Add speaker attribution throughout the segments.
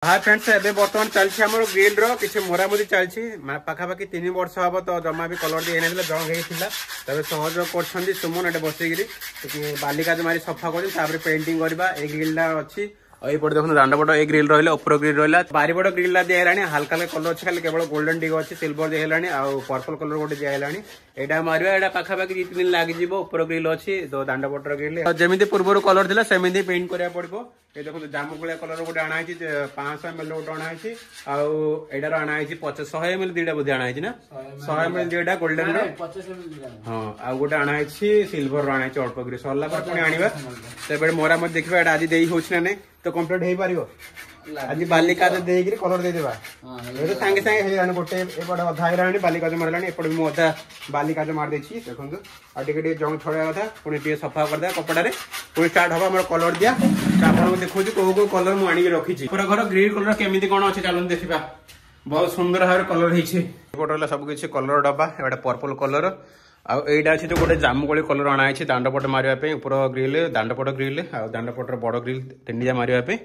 Speaker 1: हाँ फ्रेंड्स एबे बर्तमान चलछि हमर ग्रिल रो किछि मोरामुरी चलछि पाखापाखि 3 वर्ष हबो तो जमा भी कलर दे एनेला जंग हेइथिला तबे सहयोग करछन्दी सुमन एटे बसिगिरी बालिका जो मारी सफा करछि तापर पेंटिंग करबा ए ग्रिलला अछि और एपटे देखो दांड पट ए ग्रिल रहा ऊपर ग्रिल रहा बारिपट ग्रिल दिखाला हल्का हल्का कलर अच्छे खाली केवल गोल्डन टी अच्छी सिल्वर दिखाला पर्पल कलर गोटे दिखाला यहाँ मारिया यहाँ पाखापाखि 2 दिन लगे ऊपर ग्रिल अच्छी तो दांड पटर ग्रिल जमी पूर्व कलर थी सेमती पेंट करा पड़ो ये देखो जामुकुलिया कलर गोटे अणाई 500 ml गोटे अणाई आईटार अणाई 100 ml दीटा बुद्धि अणाई ना 100 ml दीटा गोल्डन हाँ आ गोटे अणाई सिल्वर अणाई अल्प गिरी सरला पुणी आने से मोरा मत देखा आज दे हो तो कम्प्लीट हो पार आज बालिका देकर कलर देदेबा सागे सागे गोटे एपटे अधा है बालिका मारा एपटे भी अधा बालिका मार देखी देखो आगे जंग छड़ा कथा पुणी सफा करदे कपड़े पुणी स्टार्ट हम आम कलर दिया आपको देखो कौ कौ कलर मुझे रखी पूरा घर ग्रीन कलर केमी कौन अच्छे चलते देखा बहुत सुंदर भाव कलर होपटे सब किसी कलर डब्बा एपटे पर्पल कलर आईटा अच्छे जो गोटे जामुकोली कलर अणाई दांडपट मारे ऊपर ग्रिल दांडपट ग्रिल आ दांडपटर बड़ ग्रिल 3टा मारे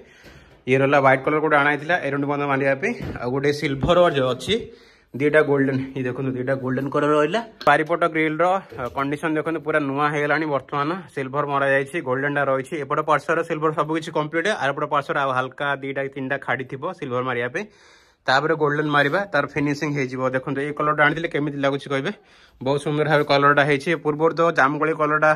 Speaker 1: ये रहा व्हाइट कलर गोटे अणाई एरुंड बंद मारे आ गोटे सिल्भर जो अच्छी 2टा गोल्डन ये देखो 2टा गोल्डन कलर रहा पारिपट ग्रिल कंडीशन देखो पूरा नुआ होगा बर्तमान सिल्भर मरा जाए गोल्डन रही एपट पार्श्वर सिल्भर सबकि कम्प्लीट आरपट पार्श्वर हल्का 2टा 3टा खाड़ी थी सिल्भर मारे तापर गोल्डन मारिबा तार फिनिशिंग हो देखो ये कलर आनी केमी लगुच कहे बहुत सुंदर भाव कलरटा है पूर्व तो जामुकोली कलरटा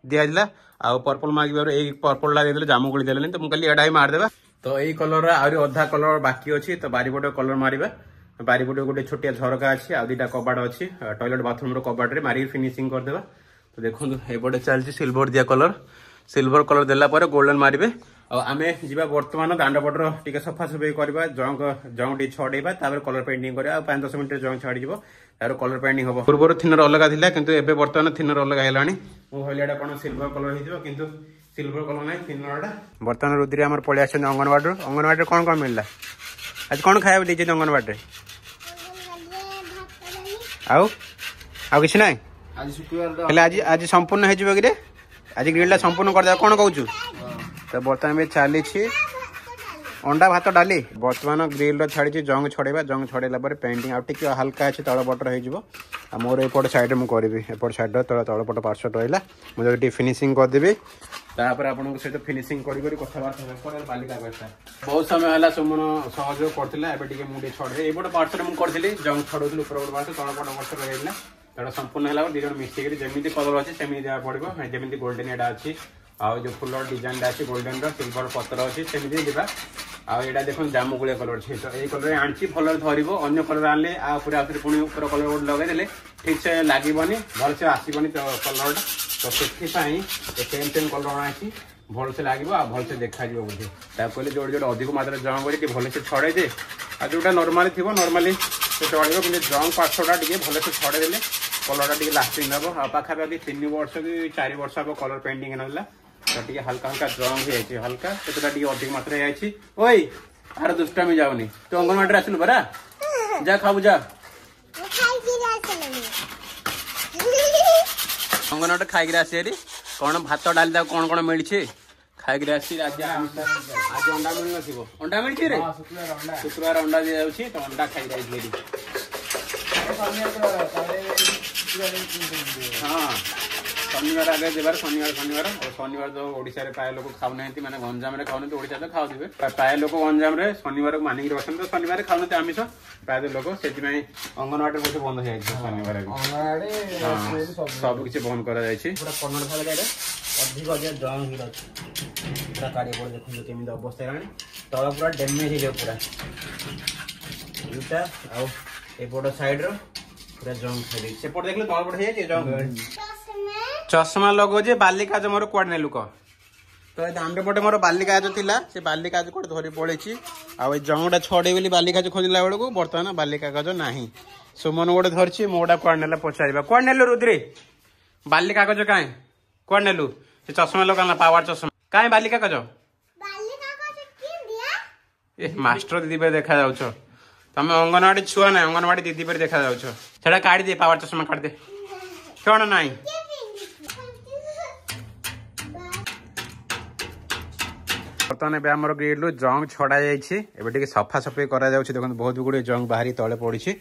Speaker 1: दिजाला आ पर्पल मागिबार ये पर्पलटा देदेले जामुकोली देले तो मुझे एटा ही मारदेबा तो यही कलर आहरी अधा कलर बाकी अच्छी तो बारिपट कलर मारिबा बारिपट गोटे छोटिया झरका अच्छी आ 2टा कबाट अच्छी टॉयलेट बाथरूम कबाट मारिक फिनिशिंग करदेबा तो देखो एपटे चलती सिल्वर दिया सिल्वर कलर देला गोल्डन मारे आम जा बर्तमान दांडपटर टी सफा सफाई करवा जंग टी छड़ेबा कलर पेंटिंग करवा 5-10 मिनट जंग छाड़ी तार कलर पेंटिंग हम पूर्व थिनर अलग था कि बर्तमान थिनर अलग है मुझे कौन सिल्वर कलर हो सिल्वर कलर ना थिनर बर्तमान रुद्री आम पलि आस अंगनवाड़ी कौन कौन मिलला आज कौन खाया दीजिए अंगनवाड़ी आउ कि ना आज आज संपूर्ण हो आज ग्रिल संपूर्ण कर कौन कहूँ तो बर्तमान में चली अंडा भात डाली बर्तमान ग्रिल छाड़ी जंग छड़ेबा जंग छड़ेला पेंटिंग आउट हल्का अच्छे तल बटर हो मोर एपट साइड मुझे करी एपट साइड तलपट पार्श्व रहा मुझे फिनिशिंग करदेवी तापर आपन सहित फिनिशिंग करी कथबार्ता बालिका व्यवस्था बहुत समय है सुमन सहयोग करते मुझे छड़े एपट पार्श्व मुझे करी जंग छड़ौली ऊपर पार्श्व तलपट पार्श्व रहा तेना संपूर्ण है 2 जन मिसिक जमी कलर अच्छे सेमी देवा पड़ो जमी गोल्डन एटा अच्छी आउ जो फुल डिजाइन अच्छी गोल्डन सिल्वर पतर अच्छी सेमती जावा आईटा देखो जामुकुलिया कलर अच्छी तो ये कलर आनी भल धरब अन्न कलर आने आउे पुणी ऊपर कलर गोटे लगेदे ठीक से लगे भल से आसबनी तो कलरटा तो से सेम कलर अणाई भल से लगे भल से देखा बोधे कहले जो जो अधिक मात्रा जंग कर भल से छड़े दे आ जोटा नर्माली थी नर्माली चलो कि जंग पार्श्वटा भल से छड़ेदे कलरटा टी लास्टिंग हम पाखापाखि 3 वर्ष कि 4 वर्ष हम कलर पेंटिंग ना तो हल्का हल्का जंग हो हल्का केतटा अधिक मात्रा ओई आर दुष्टा में जाऊनी तो अंगनवाड़ी आसलु बरा जा खाऊ जा अंगनवाड़ी खाई आसी कौन भात डाली कौन कौन मिली खाई आसी आज अंडा मिल अंडा मिली रे शुक्रवार अंडा दी जाऊँगी तो अंडा खाई हाँ शनिवार आगे देवार शनिवार शनिवार तो ओडिशा रे प्राय लोग खाऊ ना मैंने गंजाम रे खाऊ ओडिशा तो खाऊ प्राय लोग गंजाम रे शनिवार को मानिक रखते तो शनिवार खाऊ ना आमिष प्राय लोग से अंगनवाड़ी बोधे बंद हो जाए शनिवार सब किसी बंद कर अधिक जंग पूरा काढ़ी पड़े देखो केमी अवस्था है तल पूरा डैमेज हो पूरा इटा आउट साइड पूरा जंग खाई सेपट देखले तल पड़े जंग चश्मा लगो जे बालिका जो मोर कुआड नेलु कह तो दांडपटे मोर बालिका जो थिला से बालिका जो कोड धरी पड़ेछि आ जंगटा छड़े बोली बालिका जो खोजला बेलू बर्तमान बालिका कागज नाही सुमन गोटे धरछि मोटा कुआड नेला पचारिबा कुआड नेलु रुद्री बालिका कागज काहे कुआड नेलु से चश्मा लगाना पावर चश्मा काहे बालिका कागज ए मास्टर दीदी पे देखा जाउछ तमे अंगनवाड़ी छुआ ना अंगनवाड़ी दीदी पे देखा जाउछ छड़ा काढी दे पावर चश्मा काढ दे कोन नाही बर्तमान एबे हमर ग्रिल रु जंग छड़ा जाइछि एबे टिके सफा सफाई करा जाउछि देखन बहुत गुडे जंग बाहरी तळे पड़िछि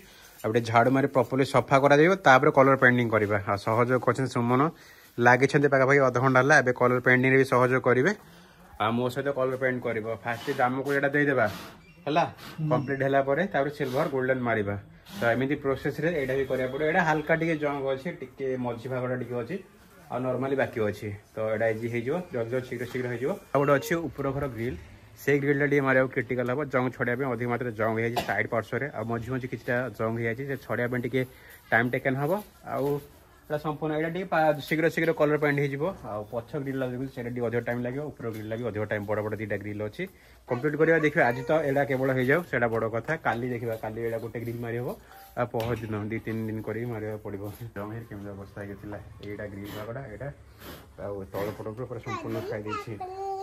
Speaker 1: एबे झाड़ू मारी प्रॉपर्ली सफा करा जाइबो तापर कलर पेंटिंग करबा आ सहयोग करछन सुमन लागि छन्ते पाका भाई आधा घंटा हला एबे कलर पेंटिंग रे भी सहयोग करिवे आ मो सहित कलर पेंट करबो फास्ट दाम को एटा दे देबा हला कंप्लीट हला परे तापर सिल्वर गोल्डन मारिबा तो एमिति प्रोसेस रे एटा भी करिया पड़ो एटा हल्का टिके जंग अछि टिके मझी भागडा टिके अछि आ नॉर्मली बाकी अछि तो एटा इजी हे जो जल्दी शीघ्र शीघ्र हे जो गोटे अछि ऊपर घर ग्रिल से ग्रिल टी मारिया क्रिटिकल हम जंग छड़िया अधिक मात्रा जंग हो साइड पार्श्व में आ मझी मझी किसी जंग हो छड़िया टे टाइम टेकन हम आउ संपूर्ण यहाँ शीघ्र शीघ्र कलर पेंट हो पछ ग्रिल लगे अधिक टाइम लगे ऊपर ग्रिल लगे अधिक टाइम बड़ बड़ दुटा ग्रिल अच्छी कंप्लीट करवा देखिए आज तो यहाँ केवल हो जाऊ से बड़ कथा काली देखा काली यहाँ गोटे ग्रिल मारि हम आ पहर दिन 2-3 दिन कर मारे पड़ो जंग केमी अवस्था होता यहाँ ग्रिल भागटा यहाँ तल पट पूरा संपूर्ण खाई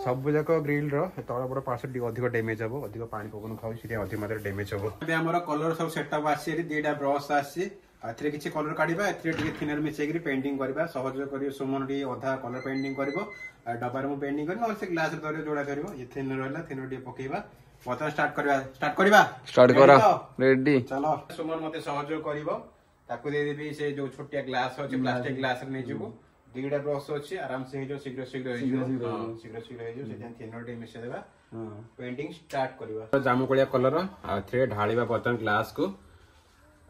Speaker 1: सब जाक ग्रिल तलपट पार्श्व अधिक डैमेज हम अधिक पानी पवन खाऊ अधिक मात्रा डैमेज हम कलर सब सेटअप आसी दुटा ब्रश आसी एथिरे किसी कलर काढ़ा एथिरे थिनर मिसेक पेंटिंग करवा सहयोग कर सुमन टी अधा कलर पेंटिंग कर डबार मु पेंटिंग कर से ग्लास जोड़ा कर थिनर है थिनर टी पकेबा बर्तमान स्टार्ट करा रेडी चलो सुमन मते सहयोग करिवो ताकू दे देबी से जो छोटिया ग्लास अछि प्लास्टिक ग्लास रे नै जिवो दुटा ब्रश अछि आराम से जो शीघ्र शीघ्र हे जो शीघ्र शीघ्र हे जो से थिनर टी मिसे देबा पेंटिंग स्टार्ट करबा जामु कलिया कलर आ थ्रे ढाळीबा बर्तन ग्लास को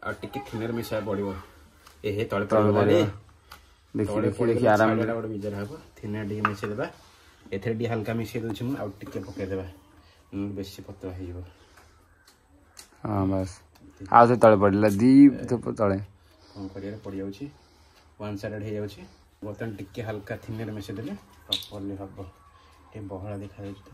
Speaker 1: आ टिके थिनर मिसा पड़िबो एहे तळे तळे देखि आराम से बड़ बिजर हबो थिनर टी मिसे देबा एथरे टी हल्का मिसे दउछि मु आ टिके पके देबा बेसी पतला हे जो हां बस आ से तळे पड़ला दी तळे कोन करिया पड़ जाउछि वन साइड हे जाउछि बर्तन टिके हल्का थिनर मिसे देले प्रॉपर्ली हबो ए बहळा देखा जाउछि तो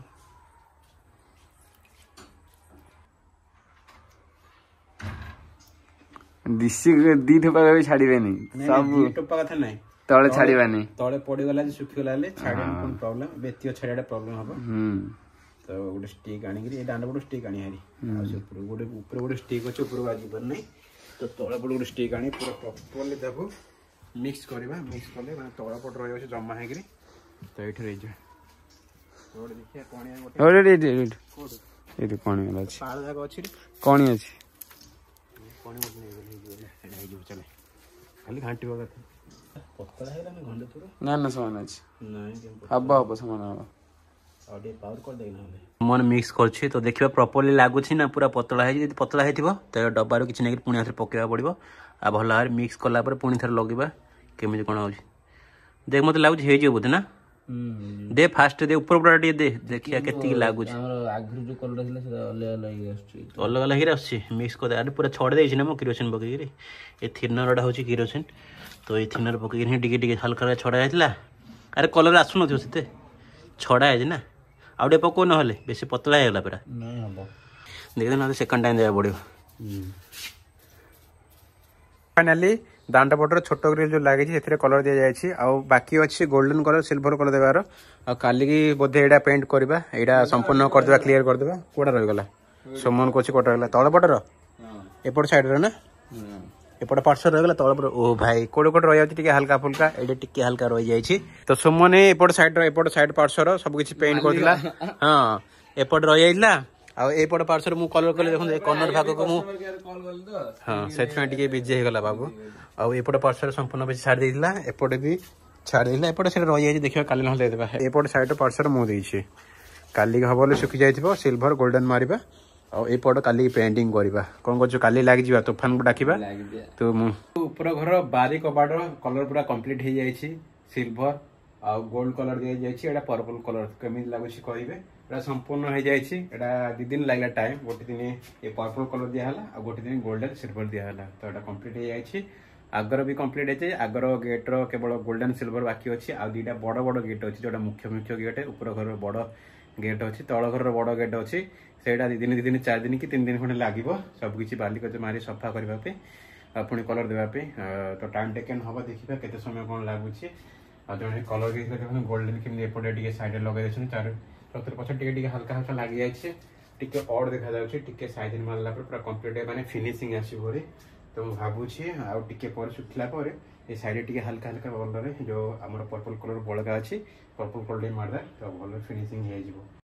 Speaker 2: दिसी दी थोपा भी छाड़ीबेनी सब
Speaker 1: टोपा कथा नै
Speaker 2: तळे छाड़ीबानी
Speaker 1: तळे पड़ी गला जे सुखी गलाले छाड़ी कोन प्रॉब्लम बेतियो छाड़ीडा प्रॉब्लम हबो तो गोटे स्टिक आनी डांड पट स्टिक आनी हारी ऊपर गोटे स्टिक अच्छे ऊपर आजीवन नहीं तो तल पट गोटे स्टिक आनी पूरा प्रॉपर्ली देखो मिक्स करवा मिक्स कले तल पट रही जमा है तो ये देखिए
Speaker 2: कणी अच्छी
Speaker 1: चले खाली घाटी पतला
Speaker 2: ना ना समान अच्छी हब हम समान हम
Speaker 1: मन मिक्स कर तो देखा प्रॉपर्ली लगुच ना पूरा पतला है पतला है तो डबार किसी ना पुणी थे पकड़ा पड़ो आ भल भाव मिक्स कलापर पुणी थे लगेगा केमी कौन हो देख मत लगुच हो बोधे ना दे फास्ट दे ऊपर पूरा दे देखिए के लगुच अलग अलग मिक्स कर अरे पूरा छड़ दे मो किरोसिन पकईकि ये थिनर हूँ किरोसिन तो ये थिनर पकईकि हल्का हल्का छड़ा जाता अरे कलर आसुन से छड़ा है ना आउ टे पको ना बेसी पतला है पूरा देख ना सेकंड टाइम देवा पड़ो फाइनाली दांड पटर छोट ग्रिल जो लगी कलर दि जाए बाकी अच्छी गोल्डन कलर सिल्वर कलर देवार काली बोधे यहाँ पेंट करवा यहाँ संपूर्ण करदे क्लीयर करदे कौटा रहीगला सुमन को कटा रहा तल पटर एपट साइड ना एपट पार्श्व रहीगला तल पट ओ भाई कोड़े कोटे रही हल्का फुल्का ये टिके हल्का रही जाए तो सुमन एपट साइड पार्श्व सब किसी पेंट करला हाँ एपट रही जाता आउट पार्श्व मु कलर कले देखो कर्नर भाग को हाँ से बिजी होगा बाबू आउट पार्श्व संपूर्ण बेसी छाड़ देला एपटे भी छाड़ देला एपटे से रही जाए देखा काली ना देवा एपट साइड पार्श्व मुझे काली हम बोले सुखी जाए सिल्वर गोल्डन मारिबा आउट काली पेंटिंग करवा कौन कर काली लग जा तूफान को डाकिबा तो ऊपर घर बारी कबाट कलर पूरा कंप्लीट हो जाए सिल्वर आ गोल्ड कलर दि जाए पर्पल कलर केमी लगुच कहे संपूर्ण हो जाए 2 दिन लगला टाइम गोटे दिन ये पर्पल कलर दिहला आ गोटे दिन गोल्डन सिल्वर दिहला तो यहाँ कंप्लीट हो जाए आगर भी कंप्लीट है आगर गेट रो केवल गोल्डन सिल्वर बाकी अच्छी आ 2टा बड़ बड़ गेट अच्छी जोटा मुख्य मुख्य गेट ऊपर घर बड़ गेट अच्छी तल घर बड़ गेट अच्छी से 2 दिन 4 दिन कि 3 दिन खंडे लगे सबकि बालिक मारी सफा करने पुणी कलर देवाई तो टाइम टेकन हम देखा केते समय कौन लगुच जो कलर गोल्डन केमी एपटे साइड लगे चार पछ हल्का हल्का लग जाए टिके अड देखा जाए साइड मारला पूरा कंप्लीट माने फिनिशिंग आसो तो मुझे भावुची आउ टिके पर सुखला पर ये साइड टिके हल्का हल्का कलर जो आम पर्पल कलर बड़का अच्छी पर्पल कलर मारदा तो भल फिनिशिंग हो